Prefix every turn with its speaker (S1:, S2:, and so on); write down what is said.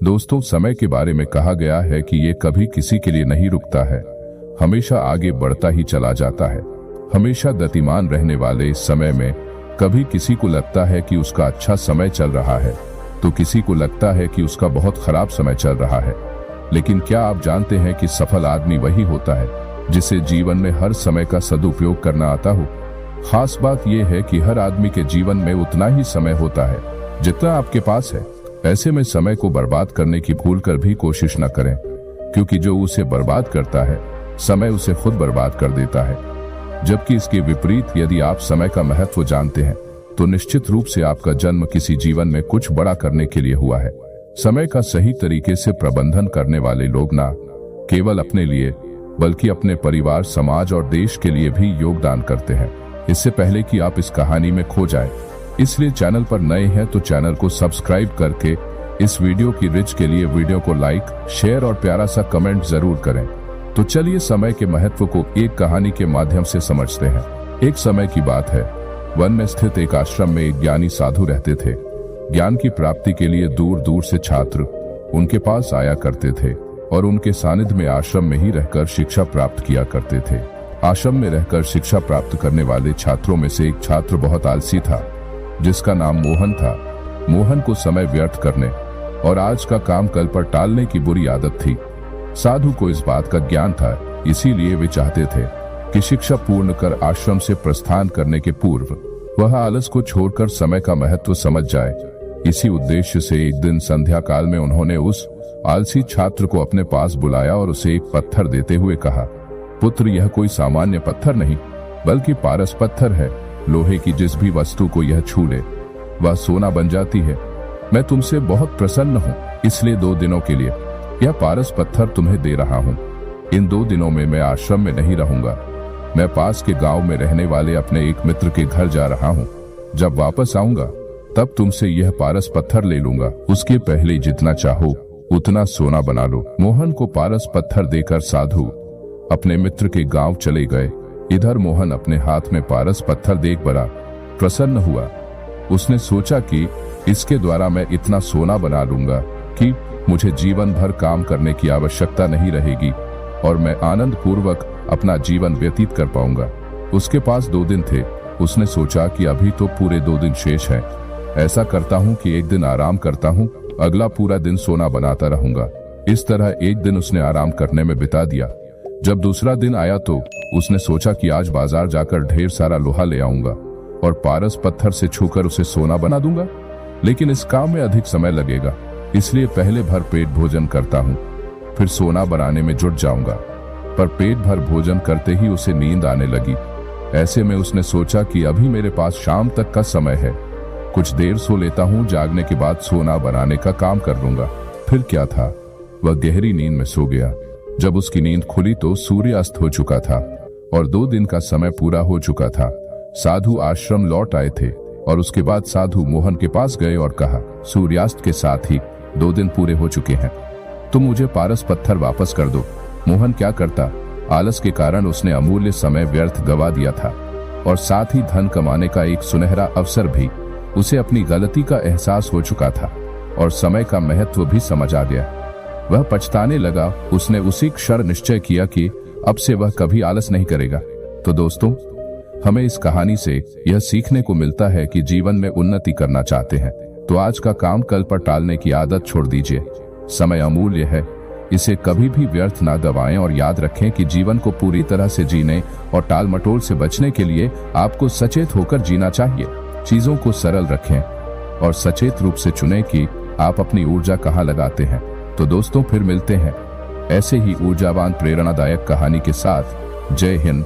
S1: दोस्तों, समय के बारे में कहा गया है कि ये कभी किसी के लिए नहीं रुकता है, हमेशा आगे बढ़ता ही चला जाता है। हमेशा गतिमान रहने वाले इस समय में कभी किसी को लगता है कि उसका अच्छा समय चल रहा है तो किसी को लगता है कि उसका बहुत खराब समय चल रहा है। लेकिन क्या आप जानते हैं कि सफल आदमी वही होता है जिसे जीवन में हर समय का सदुपयोग करना आता हो। खास बात यह है कि हर आदमी के जीवन में उतना ही समय होता है जितना आपके पास है। ऐसे में समय को बर्बाद करने की भूल कर भी कोशिश न करें, क्योंकि जो उसे बर्बाद करता है समय उसे खुद बर्बाद कर देता है। जबकि इसके विपरीत यदि आप समय का महत्व जानते हैं तो निश्चित रूप से आपका जन्म किसी जीवन में कुछ बड़ा करने के लिए हुआ है। समय का सही तरीके से प्रबंधन करने वाले लोग ना केवल अपने लिए बल्कि अपने परिवार, समाज और देश के लिए भी योगदान करते हैं। इससे पहले कि आप इस कहानी में खो जाएं, इसलिए चैनल पर नए हैं तो चैनल को सब्सक्राइब करके इस वीडियो की रिच के लिए वीडियो को लाइक, शेयर और प्यारा सा कमेंट जरूर करें। तो चलिए समय के महत्व को एक कहानी के माध्यम से समझते हैं। एक समय की बात है, वन में स्थित एक आश्रम में एक ज्ञानी साधु रहते थे। ज्ञान की प्राप्ति के लिए दूर दूर से छात्र उनके पास आया करते थे और उनके सानिध्य में आश्रम में ही रहकर शिक्षा प्राप्त किया करते थे। आश्रम में रहकर शिक्षा प्राप्त करने वाले छात्रों में से एक छात्र बहुत आलसी था, जिसका नाम मोहन था। मोहन को समय व्यर्थ करने और आज का काम कल पर टालने की बुरी आदत थी। साधु को इस बात का ज्ञान था, इसीलिए वे चाहते थे कि शिक्षा पूर्ण कर आश्रम से प्रस्थान करने के पूर्व वह आलस को छोड़कर समय का महत्व समझ जाए। इसी उद्देश्य से एक दिन संध्या काल में उन्होंने उस आलसी छात्र को अपने पास बुलाया और उसे एक पत्थर देते हुए कहा, पुत्र, यह कोई सामान्य पत्थर नहीं बल्कि पारस पत्थर है। लोहे की जिस भी वस्तु को यह छू ले वह सोना बन जाती है। मैं तुमसे बहुत प्रसन्न हूँ, इसलिए 2 दिनों के लिए यह पारस पत्थर तुम्हें दे रहा हूँ। इन 2 दिनों में मैं आश्रम में नहीं रहूंगा। मैं पास के गांव में रहने वाले अपने एक मित्र के घर जा रहा हूँ। जब वापस आऊंगा तब तुमसे यह पारस पत्थर ले लूंगा। उसके पहले जितना चाहो उतना सोना बना लो। मोहन को पारस पत्थर देकर साधु अपने मित्र के गांव चले गए। इधर मोहन अपने हाथ में पारस पत्थर देख बड़ा प्रसन्न हुआ। उसने सोचा कि इसके द्वारा मैं इतना सोना बना लूंगा कि मुझे जीवन भर काम करने की आवश्यकता नहीं रहेगी और मैं आनंद पूर्वक अपना जीवन व्यतीत कर पाऊंगा। उसके पास 2 दिन थे। उसने सोचा कि अभी तो पूरे 2 दिन शेष हैं। ऐसा करता हूँ कि एक दिन आराम करता हूँ, अगला पूरा दिन सोना बनाता रहूंगा। इस तरह एक दिन उसने आराम करने में बिता दिया। जब दूसरा दिन आया तो उसने सोचा कि आज बाजार जाकर ढेर सारा लोहा ले आऊंगा और पारस पत्थर से छूकर उसे सोना बना दूंगा। लेकिन इस काम में अधिक समय लगेगा, इसलिए पहले भर पेट भोजन करता हूँ, फिर सोना बनाने में जुट जाऊंगा। पर पेट भर भोजन करते ही उसे नींद आने लगी। ऐसे में उसने सोचा कि अभी मेरे पास शाम तक का समय है, कुछ देर सो लेता हूँ, जागने के बाद सोना बनाने का काम कर लूंगा। फिर क्या था, वह गहरी नींद में सो गया। जब उसकी नींद खुली तो सूर्यास्त हो चुका था और 2 दिन का समय पूरा हो चुका था। साधु आश्रम लौट आए थे और उसके बाद साधु मोहन के पास गए और कहा, सूर्यास्त के साथ ही 2 दिन पूरे हो चुके हैं, तुम मुझे पारस पत्थर वापस कर दो। मोहन क्या करता, आलस के कारण उसने अमूल्य समय व्यर्थ गवा दिया था और साथ ही धन कमाने का एक सुनहरा अवसर भी। उसे अपनी गलती का एहसास हो चुका था और समय का महत्व भी समझ आ गया। वह पछताने लगा। उसने उसी क्षण निश्चय किया कि अब से वह कभी आलस नहीं करेगा। तो दोस्तों, हमें इस कहानी से यह सीखने को मिलता है कि जीवन में उन्नति करना चाहते हैं तो आज का काम कल पर टालने की आदत छोड़ दीजिए। समय अमूल्य है, इसे कभी भी व्यर्थ ना गवाएं और याद रखें कि जीवन को पूरी तरह से जीने और टाल मटोल से बचने के लिए आपको सचेत होकर जीना चाहिए। चीजों को सरल रखें और सचेत रूप से चुनें कि आप अपनी ऊर्जा कहाँ लगाते हैं। तो दोस्तों, फिर मिलते हैं ऐसे ही ऊर्जावान प्रेरणादायक कहानी के साथ। जय हिंद।